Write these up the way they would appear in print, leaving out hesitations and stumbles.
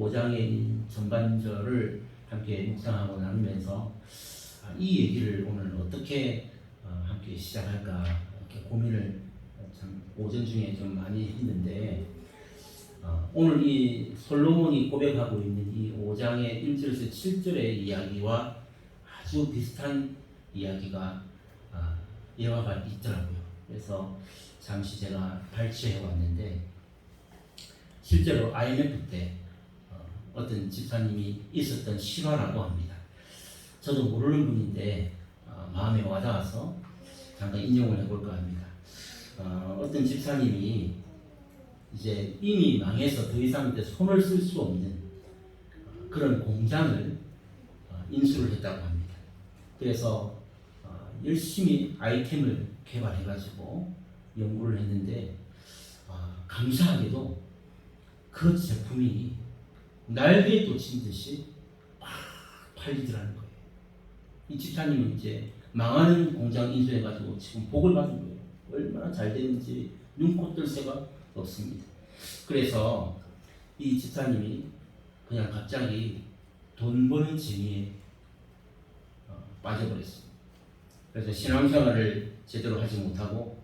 5장의 전반절을 함께 묵상하고 나누면서 이 얘기를 오늘 어떻게 함께 시작할까 이렇게 고민을 참 오전 중에 좀 많이 했는데 오늘 이 솔로몬이 고백하고 있는 이 5장의 1절에서 7절의 이야기와 아주 비슷한 이야기가 예화가 있더라고요. 그래서 잠시 제가 발췌해 왔는데 실제로 IMF 때 어떤 집사님이 있었던 실화라고 합니다. 저도 모르는 분인데 마음에 와닿아서 잠깐 인용을 해볼까 합니다. 어떤 집사님이 이제 이미 망해서 더 이상 이제 손을 쓸 수 없는 그런 공장을 인수를 했다고 합니다. 그래서 열심히 아이템을 개발해가지고 연구를 했는데 감사하게도 그 제품이 날개에 돋친 듯이 막 팔리더라는 거예요. 이 집사님은 이제 망하는 공장 인수해가지고 지금 복을 받은 거예요. 얼마나 잘 됐는지 눈코 뜰 새가 없습니다. 그래서 이 집사님이 그냥 갑자기 돈 버는 재미에 빠져버렸습니다. 그래서 신앙생활을 제대로 하지 못하고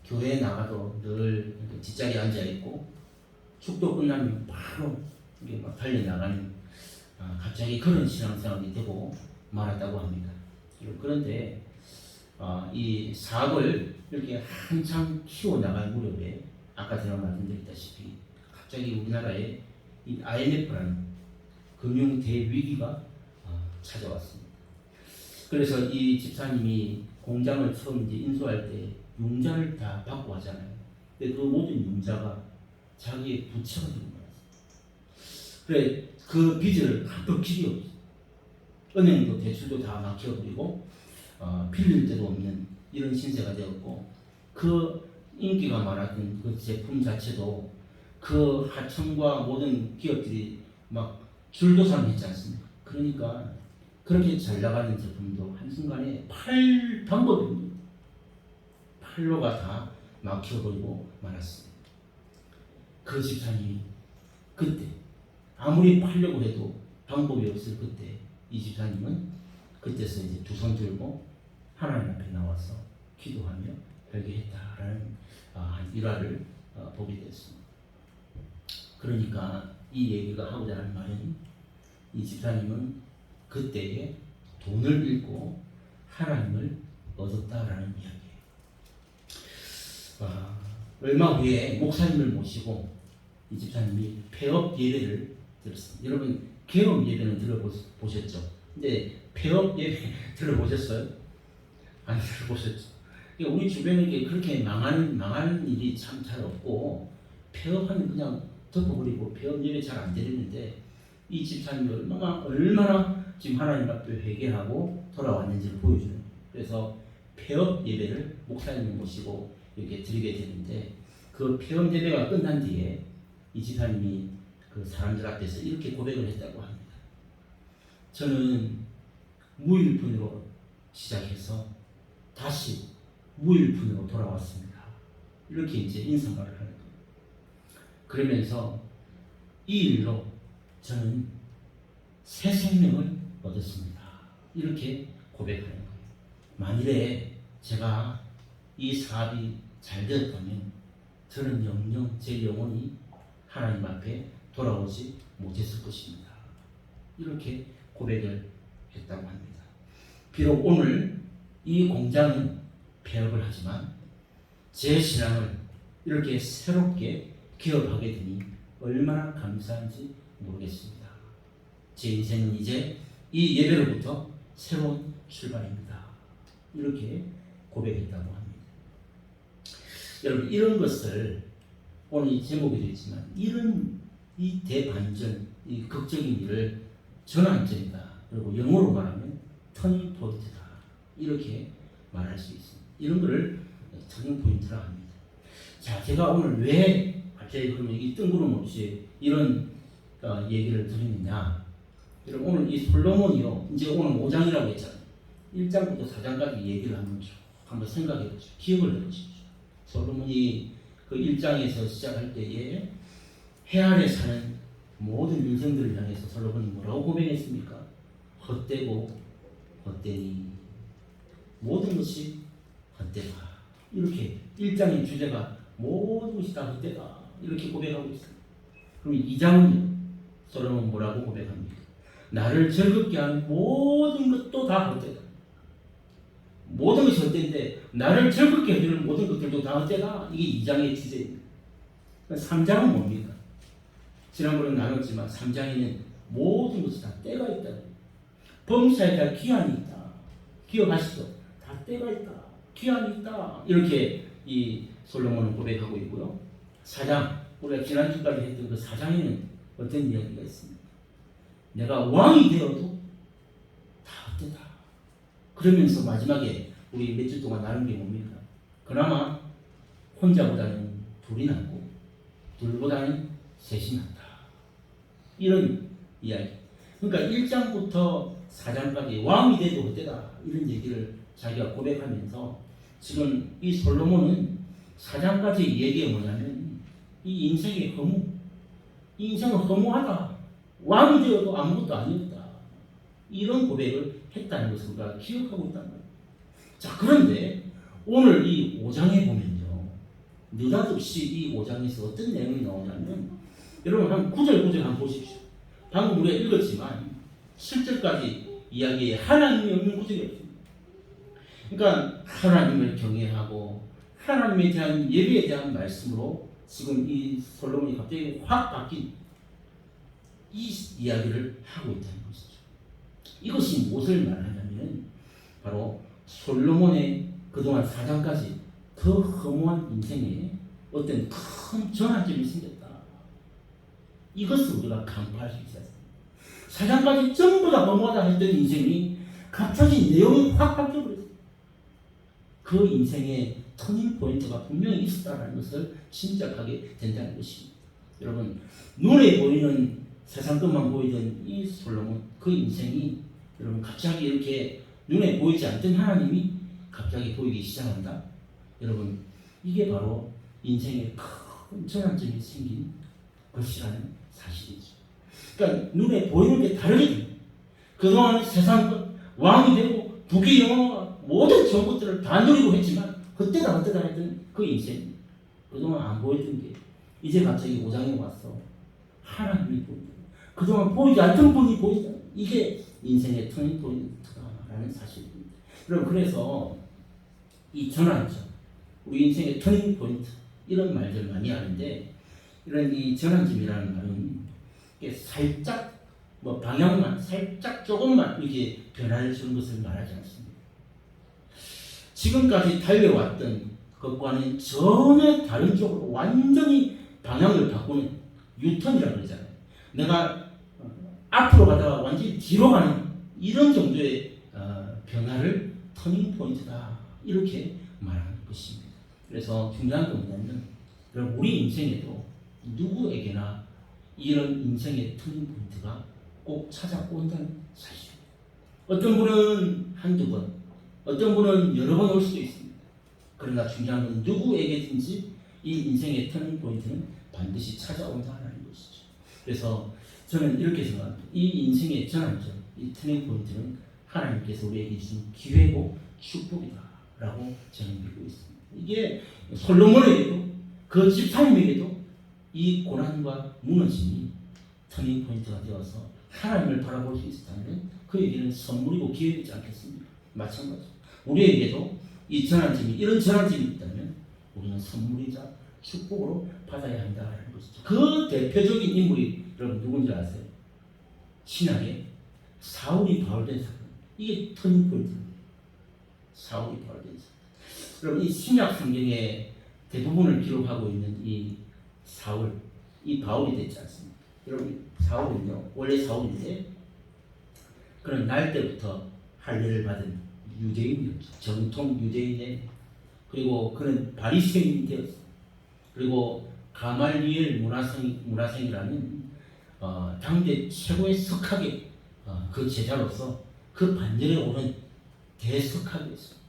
교회에 나가도 늘 뒷자리에 앉아있고 축도 끝나면 바로 이게 막 달려나가는 갑자기 그런 신앙생활이 되고 말았다고 합니다. 그런데 이 사업을 이렇게 한참 키워나갈 무렵에 아까 제가 말씀드렸다시피 갑자기 우리나라에 이 IMF라는 금융 대위기가 찾아왔습니다. 그래서 이 집사님이 공장을 처음 이제 인수할 때 융자를 다 받고 하잖아요. 근데 그 모든 융자가 자기의 부채가 되는 거예요. 그래 그 빚을 갚을 길이 없어. 은행도 대출도 다 막혀버리고 빌릴 데도 없는 이런 신세가 되었고 그 인기가 많았던 그 제품 자체도 그 하청과 모든 기업들이 막 줄도산했지 않습니까? 그러니까 그렇게 잘 나가는 제품도 한순간에 팔 방법이 없는 팔로가 다 막혀버리고 말았습니다. 그 집사님이 그때 아무리 팔려고 해도 방법이 없을 그때 이 집사님은 그때서 이제 두 손 들고 하나님 앞에 나와서 기도하며 회개했다라는 일화를 보게 됐습니다. 그러니까 이 얘기가 하고자 하는 말은 이 집사님은 그때에 돈을 잃고 하나님을 얻었다라는 이야기예요. 얼마 후에 목사님을 모시고 이 집사님이 폐업 예배를 들었습니다. 여러분 개업 예배는 들어보셨죠? 근데 폐업 예배 들어보셨어요? 안 들어보셨죠? 우리 주변에 그렇게 망하는 일이 참 잘 없고 폐업하면 그냥 덮어버리고 폐업 예배 잘 안 드리는데 이 집사님이 얼마나 지금 하나님 앞에 회개하고 돌아왔는지를 보여주는 거예요. 그래서 폐업 예배를 목사님을 모시고 이렇게 드리게 되는데 그 폐업 예배가 끝난 뒤에 이 집사님이 그 사람들 앞에서 이렇게 고백을 했다고 합니다. 저는 무일푼으로 시작해서 다시 무일푼으로 돌아왔습니다. 이렇게 이제 인사말을 하는 거예요. 그러면서 이 일로 저는 새 생명을 얻었습니다. 이렇게 고백하는 거예요. 만일에 제가 이 사업이 잘 되었다면 저는 영영 제 영혼이 하나님 앞에 돌아오지 못했을 것입니다. 이렇게 고백을 했다고 합니다. 비록 오늘 이 공장은 폐업을 하지만 제 신앙을 이렇게 새롭게 기억하게 되니 얼마나 감사한지 모르겠습니다. 제 인생은 이제 이 예배로부터 새로운 출발입니다. 이렇게 고백했다고 합니다. 여러분 이런 것을 오늘 이 제목이 되지만 이 대반전, 이 극적인 일을 전환점이다. 그리고 영어로 말하면 터닝 포인트다. 이렇게 말할 수 있습니다. 이런 것을 터닝 포인트라 합니다. 자, 제가 오늘 왜 갑자기 그러면 이 뜬구름없이 이런 얘기를 드리느냐. 여러분 오늘 이 솔로몬이요. 이제 오늘 5장이라고 했잖아요. 1장부터 4장까지 얘기를 한번 생각해 보십시오. 기억을 해보십시오. 솔로몬이 그 1장에서 시작할 때에 해 아래 사는 모든 인생들을 향해서 솔로몬이 뭐라고 고백했습니까? 헛되고 헛되니 모든 것이 헛되다. 이렇게 1장의 주제가 모든 것이 다 헛되다. 이렇게 고백하고 있습니다. 그럼 2장은 솔로몬 뭐라고 고백합니까? 나를 즐겁게 하는 모든 것도 다 헛되다. 모든 것이 헛된데 나를 즐겁게 해주는 모든 것들도 다 헛되다. 이게 2장의 주제입니다. 3장은 뭡니까? 지난번에 나눴지만 3장에는 모든 것이 다 때가 있다. 범사에 다 기한이 있다. 기억하시죠? 다 때가 있다. 기한이 있다. 이렇게 이 솔로몬은 고백하고 있고요. 4장, 우리가 지난주까지 했던 그 4장에는 어떤 이야기가 있습니다. 내가 왕이 되어도 다 헛되다. 그러면서 마지막에 우리 몇 주 동안 나눈 게 뭡니까? 그나마 혼자보다는 둘이 낫고 둘보다는 셋이 낫다. 이런 이야기. 그러니까 1장부터 4장까지 왕이 돼도 헛되다. 이런 얘기를 자기가 고백하면서 지금 이 솔로몬은 4장까지 얘기가 뭐냐면 이 인생의 허무, 이 인생은 허무하다. 왕이 되어도 아무것도 아니었다. 이런 고백을 했다는 것을 우리가 기억하고 있단 말이에요. 자, 그런데 오늘 이 5장에 보면요, 느닷없이 이 5장에서 어떤 내용이 나오냐면, 여러분 한 9절 한번 보십시오. 방금 우리가 읽었지만 7절까지 이야기에 하나님이 없는 구절이 없습니다. 그러니까 하나님을 경외하고 하나님에 대한 예배에 대한 말씀으로 지금 이 솔로몬이 갑자기 확 바뀐 이 이야기를 하고 있다는 것이죠. 이것이 무엇을 말하냐면 바로 솔로몬의 그동안 4장까지 더 허무한 인생에 어떤 큰 전환점이 생겼다. 이것을 우리가 간파할 수 있어야 합니다. 4장까지 전부 다 허무하다 했던 인생이 갑자기 내용이 확 바뀌어버렸어요. 그 인생의 터닝 포인트가 분명히 있었다는 것을 짐작하게 된다는 것입니다. 여러분, 눈에 보이는 세상 것만 보이던 이 솔로몬, 그 인생이 여러분 갑자기 이렇게 눈에 보이지 않던 하나님이 갑자기 보이기 시작한다. 여러분, 이게 바로 인생의 큰 전환점이 생긴 것이라는 사실이죠. 그러니까 눈에 보이는 게 다르게 됩니다. 그동안 세상 것, 왕이 되고 부귀 영화 모든 좋은 것들을 다 누리고 했지만 그때다 했던 그 인생, 그동안 안 보였던 게 이제 갑자기 5장에 와서 하나님이 보인다. 그동안 보이지 않던 분이 보인다. 이게 인생의 터닝 포인트다라는 사실입니다. 여러분, 그래서 이 전환점, 우리 인생의 터닝 포인트, 이런 말들 많이 하는데, 이런 이 전환점이라는 말은 살짝 방향만 살짝 조금만 이렇게 변화를 주는 것을 말하지 않습니다. 지금까지 달려왔던 것과는 전혀 다른 쪽으로 완전히 방향을 바꾸는 유턴이라고 그러잖아요. 내가 앞으로 가다가 완전히 뒤로 가는 이런 정도의 변화를 터닝 포인트다, 이렇게 말하는 것입니다. 그래서 중요한 건 뭐냐면 우리 인생에도 누구에게나 이런 인생의 터닝 포인트가 꼭 찾아온다는 사실입니다. 어떤 분은 한두 번, 어떤 분은 여러 번 올 수도 있습니다. 그러나 중요한 건 누구에게든지 이 인생의 터닝 포인트는 반드시 찾아온다는 것이죠. 그래서 저는 이렇게 생각합니다. 이 인생의 전환점, 이 터닝 포인트는 하나님께서 우리에게 주신 기회고 축복이다라고 저는 믿고 있습니다. 이게 솔로몬에게도 그 집사님에게도 이 고난과 무너짐이 터닝 포인트가 되어서 하나님을 바라볼 수 있었다면 그에게는 선물이고 기회이지 않겠습니까? 마찬가지로 우리에게도 이 전환점이, 이런 전환점이 있다면 우리는 선물이자 축복으로 받아야 한다는 것이죠. 그 대표적인 인물이 여러분 누군지 아세요? 신약에 사울이 바울된 사건. 이게 터닝 포인트입니다. 사울이 바울된 사건. 여러분, 이 신약 성경의 대부분을 기록하고 있는 이 사울, 이 바울이 됐지 않습니까? 여러분, 사울은요, 원래 사울인데 그런 날 때부터 할례를 받은 유대인이었죠. 정통 유대인의, 그리고 그는 바리새인이 되었어요. 그리고 가말리엘 문화생이라는 당대 최고의 석학의 그 제자로서 그 반열에 오른 대석학이었어요.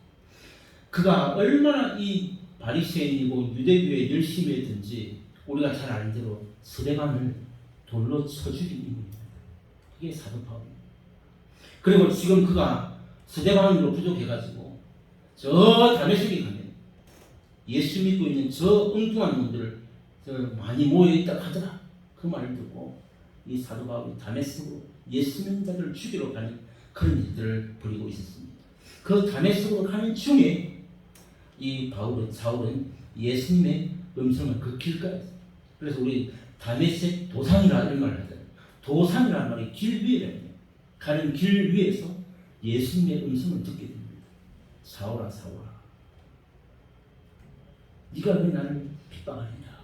그가 얼마나 이 바리새인이고 유대교에 열심히 했든지 우리가 잘 아는 대로 스데반을 돌로 쳐 죽인 인물입니다. 그게 사도 바울입니다. 그리고 지금 그가 스데반으로 부족해가지고 저 다메섹에 가면 예수 믿고 있는 저 엉뚱한 놈들을 많이 모여있다 하더라. 그 말을 듣고 이 사도 바울이 다메섹으로 예수 믿는 자들을 죽이러 가는 그런 일들을 벌이고 있었습니다. 그 다메섹으로 가는 중에 이 사울은 예수님의 음성을 그 길가에서, 그래서 우리 다메섹 도상이라는 말을 하잖아요. 도상이라는 말이 길 위에 가는 길 위에서 예수님의 음성을 듣게 됩니다. 사울아 사울아, 네가 왜 나를 핍박하느냐.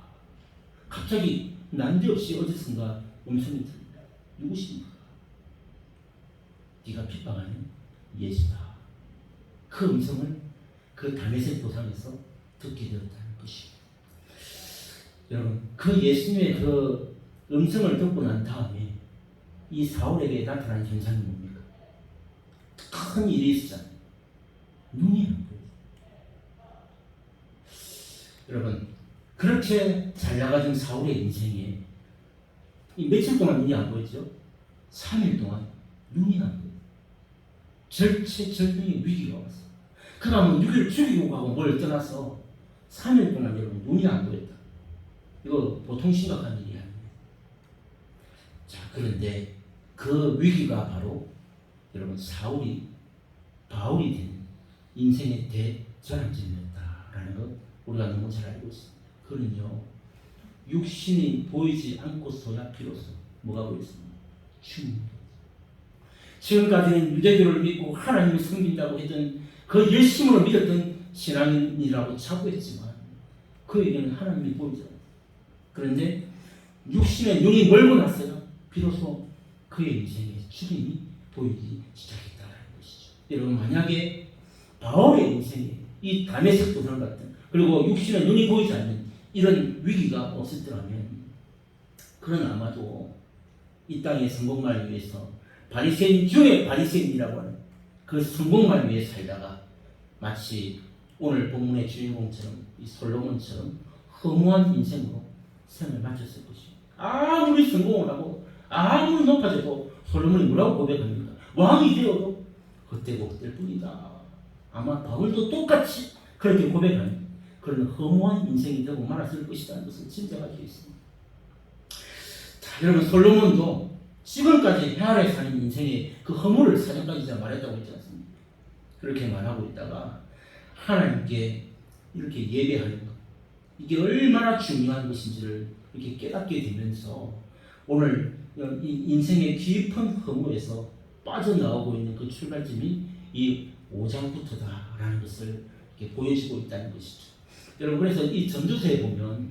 갑자기 난데없이 어디선가 음성이 들립니다. 누구십니까? 네가 핍박하는 예수다. 그 음성을 그 다메섹 도상에서 듣게 되었다는 것입니다. 여러분, 그 예수님의 그 음성을 듣고 난 다음에 이 사울에게 나타난 현상이 뭡니까? 큰 일이 있었잖아요. 눈이 안 보여요. 여러분, 그렇게 잘 나가던 사울의 인생에 이 며칠 동안 눈이 안 보였죠? 3일 동안 눈이 안 보여요. 절체절명의 위기가 왔어요. 그가 뭐 누구를 죽이고 가고 뭘 떠나서 3일 동안 여러분 눈이 안 보였다. 이거 보통 심각한 일이 아닙니다. 자, 그런데 그 위기가 바로 여러분 바울이 된 인생의 대전환점이었다라는 것 우리가 너무 잘 알고 있습니다. 그는요, 육신이 보이지 않고서야 비로소 뭐가 보였습니까? 주님. 지금까지는 유대교를 믿고 하나님을 섬긴다고 했던 그 열심으로 믿었던 신앙인이라고 자부했지만 그에게는 하나님이 보이지 않았어요. 그런데 육신의 눈이 멀고 났어요. 비로소 그의 인생에 주님이 보이기 시작했다는 것이죠. 여러분, 만약에 바울의 인생에 이 다메섹 도상 같은, 그리고 육신의 눈이 보이지 않는 이런 위기가 없었더라면 그는 아마도 이 땅의 성공만을 위해서 바리새인 중에 바리새인이라고 하는 그 성공만을 위해 살다가 마치 오늘 본문의 주인공처럼 이 솔로몬처럼 허무한 인생으로 생을 마쳤을 것입니다. 아무리 성공을 하고 아무리 높아져도 솔로몬이 뭐라고 고백합니까? 왕이 되어도 헛되고 헛될 뿐이다. 아마 바울도 똑같이 그렇게 고백하는 그런 허무한 인생이 되고 말았을 것이라는 것을 짐작할 수 있습니다. 자, 여러분, 솔로몬도 지금까지 헤아려 사는 인생의 그 허물을 사전까지 제가 말했다고 했지 않습니까? 그렇게 말하고 있다가 하나님께 이렇게 예배하는 것, 이게 얼마나 중요한 것인지를 이렇게 깨닫게 되면서 오늘 이 인생의 깊은 허무에서 빠져나오고 있는 그 출발점이 이 5장부터다라는 것을 이렇게 보여주고 있다는 것이죠. 여러분, 그래서 이 전도서에 보면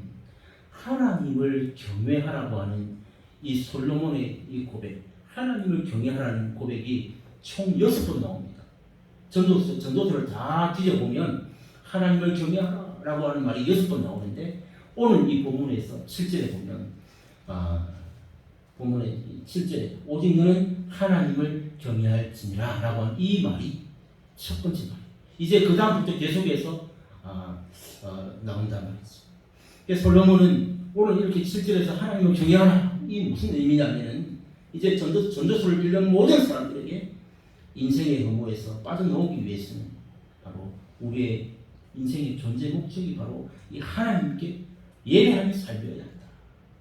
하나님을 경외하라고 하는 이 솔로몬의 이 고백, 하나님을 경외하라는 고백이 총 6번 나옵니다. 전도서를 다 뒤져보면 하나님을 경외하라고 하는 말이 6번 나오는데 오늘 이 본문에서 7절에 보면 본문의 7절에 오직 너는 하나님을 경외할지니라 라고 하는 이 말이 첫 번째 말이에요. 이제 그 다음부터 계속해서 나온단 말이죠. 그래서 솔로몬은 오늘 이렇게 7절에서 하나님을 경외하라, 이 무슨 의미냐면은 이제 전도서를 읽는 모든 사람들에게 인생의 허무에서 빠져나오기 위해서는 바로 우리의 인생의 존재 목적이 바로 이 하나님께 예배하는 삶이어야 한다.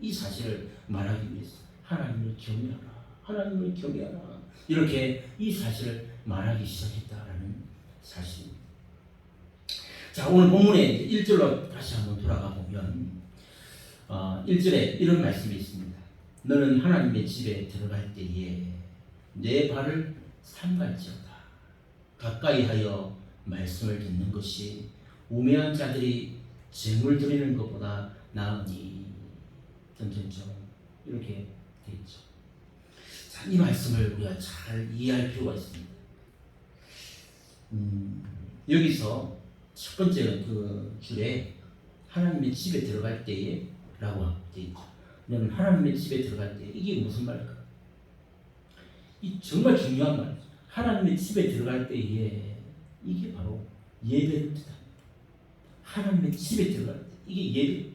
이 사실을 말하기 위해서 하나님을 경외하라, 하나님을 경외하라, 이렇게 이 사실을 말하기 시작했다라는 사실입니다. 자, 오늘 본문의 1절로 다시 한번 돌아가 보면 1절에 이런 말씀이 있습니다. 너는 하나님의 집에 들어갈 때에 내 발을 삼갈지어다. 가까이 하여 말씀을 듣는 것이 우매한 자들이 재물 드리는 것보다 나으니 점점점 이렇게 되어 있죠. 자, 이 말씀을 우리가 잘 이해할 필요가 있습니다. 여기서 첫 번째 그 줄에 하나님의 집에 들어갈 때에 라고 되어 있죠. 너는 하나님의 집에 들어갈 때, 이게 무슨 말일까? 이 정말 중요한 말이죠. 하나님의 집에 들어갈 때에 이게 바로 예배를 뜻합니다. 하나님의 집에 들어갈 때 이게 예배.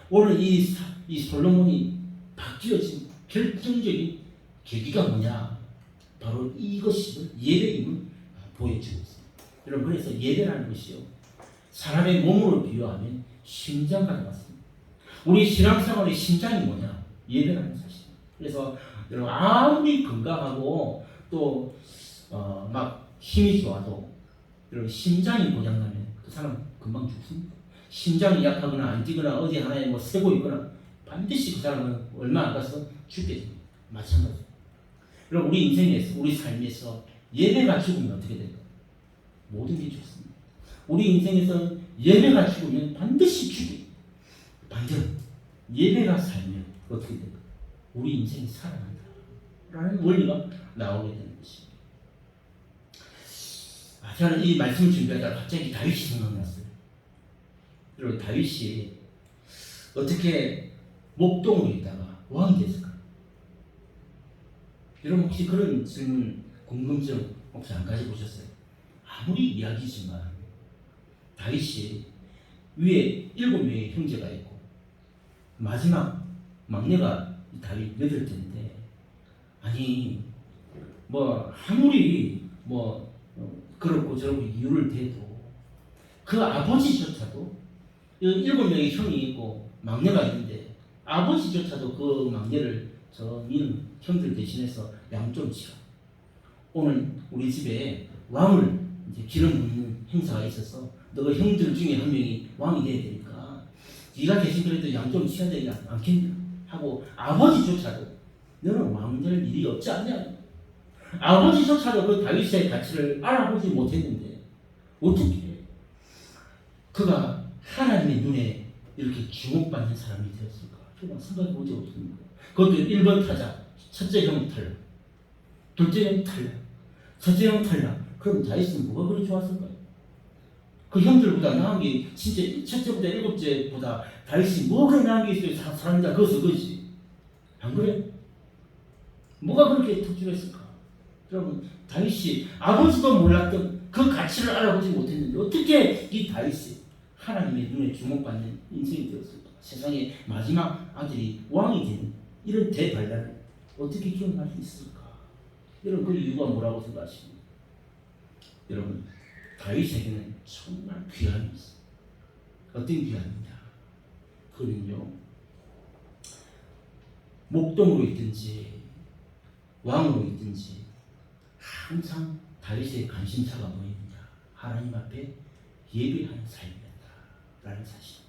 오늘 이 솔로몬이 바뀌어진 결정적인 계기가 뭐냐? 바로 이것이 예배임을 보여주고 있습니다. 여러분, 그래서 예배라는 것이요, 사람의 몸으로 비유하면 심장과 같습니다. 우리 신앙생활의 심장이 뭐냐? 예배라는 사실입니다. 그래서 여러분, 아무리 건강하고 또 막 힘이 좋아도 여러분, 심장이 고장나면 그 사람 금방 죽습니다. 심장이 약하거나 안 뛰거나 어디 하나에 뭐 새고 있거나 반드시 그 사람은 얼마 안 가서 죽게 됩니다. 마찬가지입니다. 여러분, 우리 인생에서, 우리 삶에서 예배가 죽으면 어떻게 될까요? 모든 게 죽습니다. 우리 인생에서 예배가 죽으면 반드시 죽게. 반전, 예배가 살면 어떻게 될까요? 우리 인생이 살아난다 라는 원리가 나오게 되는 것입니다. 저는 이 말씀을 준비하다가 갑자기 다윗이 생각났어요. 여러분, 다윗이 어떻게 목동으로 있다가 왕이 됐을까요? 여러분, 혹시 그런 질문, 궁금증 혹시 안 가져보셨어요? 아무리 이야기지만 다윗이 위에 7명의 형제가 있고 마지막 막내가 다윗 8대인데, 아니 뭐 아무리 뭐 그렇고 저렇고 이유를 대도 그 아버지조차도 7명의 형이 있고 막내가 있는데 아버지조차도 그 막내를 저 니는 형들 대신해서 양 좀 치라. 오늘 우리 집에 왕을 이제 기름 붓는 행사가 있어서 너가 형들 중에 한 명이 왕이 돼야 되니까 네가 대신 그래도 양 좀 치야 되지 않겠냐 하고, 아버지조차도 너는 왕 될 일이 없지 않냐. 아버지조차도 그 다윗의 가치를 알아보지 못했는데 어떻게 그가 하나님의 눈에 이렇게 주목받는 사람이 되었을까? 정말 생각해보지 못합니다. 그것도 1번 타자, 첫째 형 탈락, 둘째 형 탈락, 첫째 형 탈락. 그럼 다윗은 뭐가 그리 좋았을까요? 그 형들보다 나은 게 진짜 첫째보다 7째보다 다윗이 뭐가 나은 게 있어요? 사람이다 그것은 그것이. 안 그래? 뭐가 그렇게 특출했을까? 여러분, 다윗이 아버지도 몰랐던 그 가치를 알아보지 못했는데 어떻게 이 다윗이 하나님의 눈에 주목받는 인생이 되었을까? 세상의 마지막 아들이 왕이 되는 이런 대발랄을 어떻게 기억할 수 있을까? 여러분, 그 이유가 뭐라고 생각하십니까? 여러분, 다윗에게는 정말 귀함이 있어요. 어떤 귀함이냐? 그는요, 목동으로 있든지 왕으로 있든지 항상 다윗의 관심사가 뭐였냐? 하나님 앞에 예배하는 삶이었다 라는 사실입니다.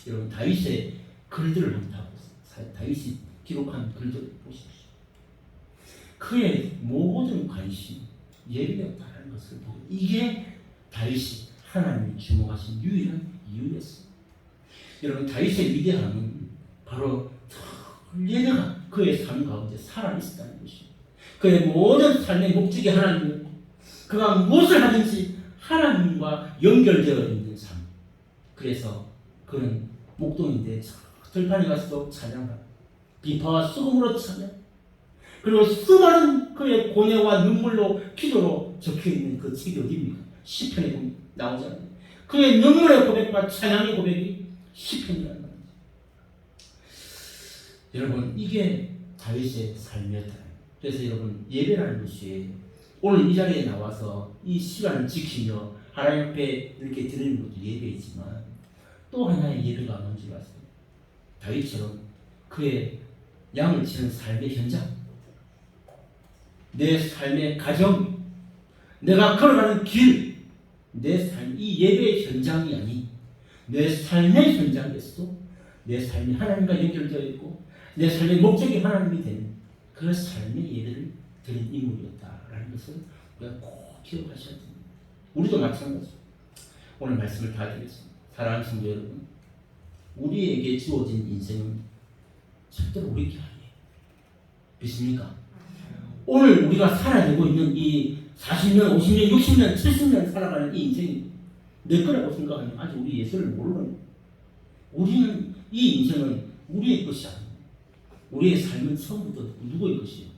여러분, 다윗의 글들을 한번 보세요. 다윗이 기록한 글들을 보십시오. 그의 모든 관심이 예배였다는 것을 보고, 이게 다윗이 하나님이 주목하신 유일한 이유였습니다. 여러분, 다윗의 위대함은 바로 예배가 그의 삶 가운데 살아있었다는 것입니다. 그의 모든 삶의 목적이 하나님이었고, 그가 무엇을 하든지 하나님과 연결되어 있는 삶. 그래서 그는 목동인데 들판에 가서도 찬양하고 비파와 수금으로 찬양, 그리고 수많은 그의 고뇌와 눈물로 기도로 적혀있는 그 책이 어디입니까? 시편에 보면 나오잖아요. 그의 눈물의 고백과 찬양의 고백이 시편이라는 말이죠. 여러분, 이게 다윗의 삶이었다. 그래서 여러분, 예배라는 것이 오늘 이 자리에 나와서 이 시간을 지키며 하나님 앞에 이렇게 드리는 것도 예배이지만, 또 하나의 예배가 뭔지 아세요? 다윗처럼 그의 양을 치는 삶의 현장, 내 삶의 가정, 내가 걸어가는 길, 내 삶, 이 예배의 현장이 아닌 내 삶의 현장에서도 내 삶이 하나님과 연결되어 있고 내 삶의 목적이 하나님이 되는 그 삶의 예배를 드린 인물이었다라는 것을 우리가 꼭 기억하셔야 됩니다. 우리도 마찬가지입니다. 오늘 말씀을 다 드리겠습니다. 사랑하는 성도 여러분, 우리에게 주어진 인생은 절대로 우리 게 아니에요. 믿습니까? 오늘 우리가 살아내고 있는 이 40년, 50년, 60년, 70년 살아가는 이 인생이 내 거라고 생각하면 아직 우리 예수를 모르는, 우리는 이 인생은 우리의 것이 아닙니다. 우리의 삶은 처음부터 누구의 것이에요?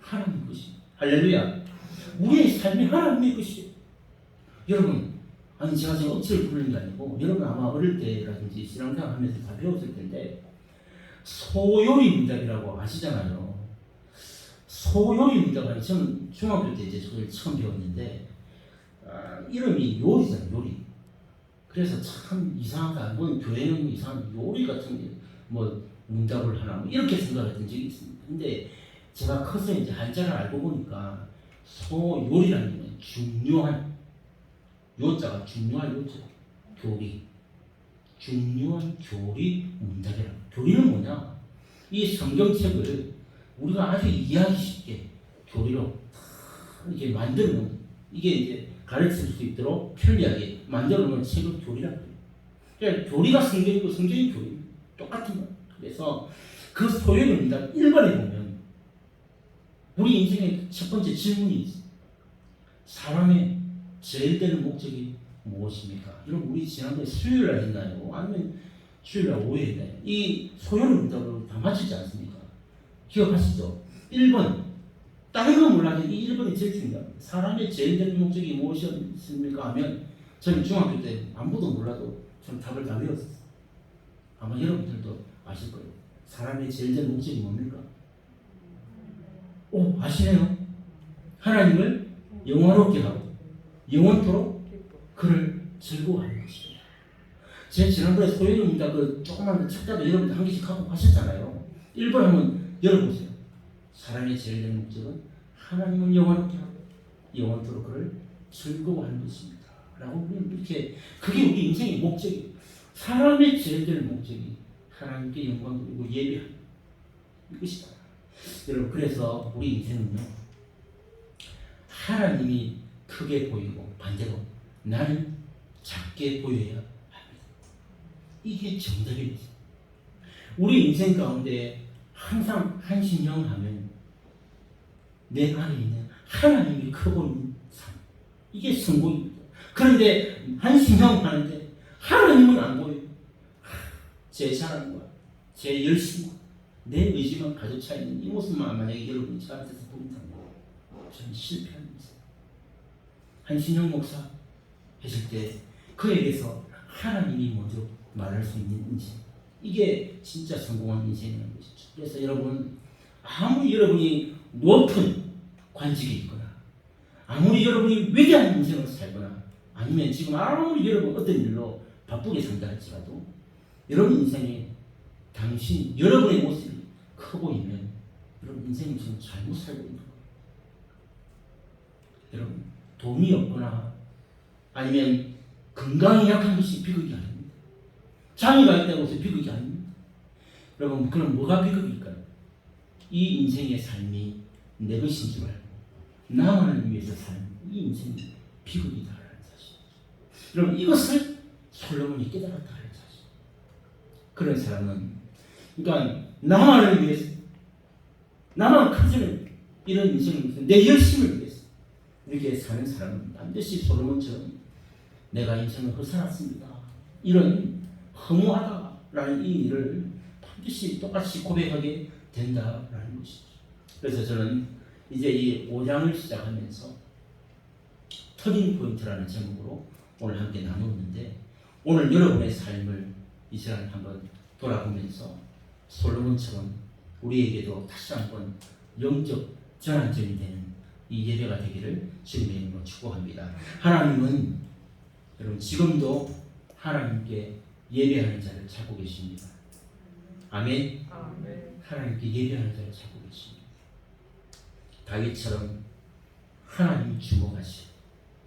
하나님의 것이에요. 할렐루야. 우리의 삶이 하나님의 것이에요. 여러분, 아니 제가 지금 억지를 부르는 게 아니고 여러분 아마 어릴 때라든지 신앙생활 하면서 다 배웠을 텐데, 소요리 문답이라고 아시잖아요. 소요리 문답은 저는 중학교 때 이제 그걸 처음 배웠는데 이름이 요리잖아요. 요리. 그래서 참 이상하다. 뭐 교회는 이상한 요리 같은 게 뭐 문답을 하나 뭐 이렇게 생각했던 적이 있습니다. 근데 제가 커서 이제 한자를 알고 보니까 소요리라는 건 중요한 요자가 중요한 요자 교리 중요한 교리 문답이라고. 교리는 뭐냐? 이 성경책을 우리가 아주 이해하기 쉽게 교리로 이렇게 만들어 놓은 이게 이제 가르칠 수 있도록 편리하게 만들어 놓은 책을 교리라고 해요. 그러니까 교리가 성경이고 성경이 교리 똑같은 거예요. 그래서 그 소요리 문답 1번에 보면 우리 인생의 첫 번째 질문이 있어요. 사람의 제일 되는 목적이 무엇입니까? 여러분 우리 지난번에 수요일날 했나요? 아니면 주일날 오후에 했나요? 이 소요리 문답을 다 맞추지 않습니까? 기억하시죠? 1번 다른 건 몰라도 이 1번이 제일 중요합니다. 사람의 제일 되는 목적이 무엇이었습니까? 하면 저는 중학교 때 아무도 몰라도 저는 답을 다 외웠어요. 아마 여러분들도 아실 거예요. 사람의 제일 되는 목적이 뭡니까? 오, 아시네요? 하나님을 영화롭게 하고 영원토록 그를 즐거워하는 것입니다. 제가 지난번에 소요리 문답 그 조그만 책자도 여러분들 한 개씩 갖고 가셨잖아요. 1번 한번 열어보세요. 사람의 제일 되는 목적은 하나님을 영원롭게 하고 영원토록 그를 즐거워하는 것입니다. 라고 이렇게 그게 우리 인생의 목적이에요. 사람의 제일 되는 목적이 하나님께 영광 돌리고 예배하는 이것이다. 여러분 그래서 우리 인생은요 하나님이 크게 보이고 반대로 나는 작게 보여야 합니다. 이게 정답입니다. 우리 인생 가운데 항상 한신형 하면 내 안에 있는 하나님이 크고 있는 삶 이게 성공입니다. 그런데 한신형 하는데 하나님은 안 보여요. 제 사랑과 제 열심과 내 의지만 가득 차 있는 이 모습만 만약에 여러분이 저한테서 보인다면 저는 실패한 인생. 한신형 목사 했을 때 그에게서 하나님이 먼저 말할 수 있는 인생. 이게 진짜 성공한 인생이라는 것이죠. 그래서 여러분 아무리 여러분이 높은 관직에 있거나 아무리 여러분이 위대한 인생을 살거나 아니면 지금 아무리 여러분 어떤 일로 바쁘게 산다 할지라도 여러분 인생에 당신 여러분의 모습이 커 보이면 여러분 인생이 지금 잘못 살고 있는 거예요. 여러분 돈이 없거나 아니면 건강이 약한 것이 비극이 아닙니다. 장애가 있다고 해서 비극이 아닙니다. 여러분 그럼 뭐가 비극일까요? 이 인생의 삶이 내 것인 줄 알고 나만을 위해서 사는 이 인생이 비극이다라는 사실이죠. 여러분 이것을 솔로몬이 깨달았다는 사실. 그런 사람은 그러니까 나만을 위해서 나만 커지는 이런 인생을 위해서 내 열심을 위해서 이렇게 사는 사람은 반드시 솔로몬처럼 내가 인생을 헛살았습니다. 이런 허무하다라는 이 일을 반드시 똑같이 고백하게 된다라는 것이죠. 그래서 저는 이제 이 5장을 시작하면서 터닝 포인트라는 제목으로 오늘 함께 나누었는데 오늘 여러분의 삶을 이 시간 한번 돌아보면서 솔로몬처럼 우리에게도 다시 한번 영적 전환점이 되는 이 예배가 되기를 주님의 이름으로 축복합니다. 하나님은 여러분 지금도 하나님께 예배하는 자를 찾고 계십니다. 아멘. 하나님께 예배하는 자를 찾고 계십니다. 다윗처럼 하나님이 주목하시고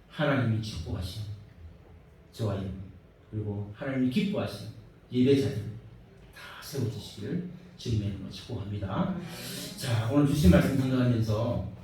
하나님이 축복하시는 저와 여러분 그리고 하나님이 기뻐하시는 예배자들 다 세워주시기를 주님의 이름으로 축복합니다. 자 오늘 주신 말씀 생각하면서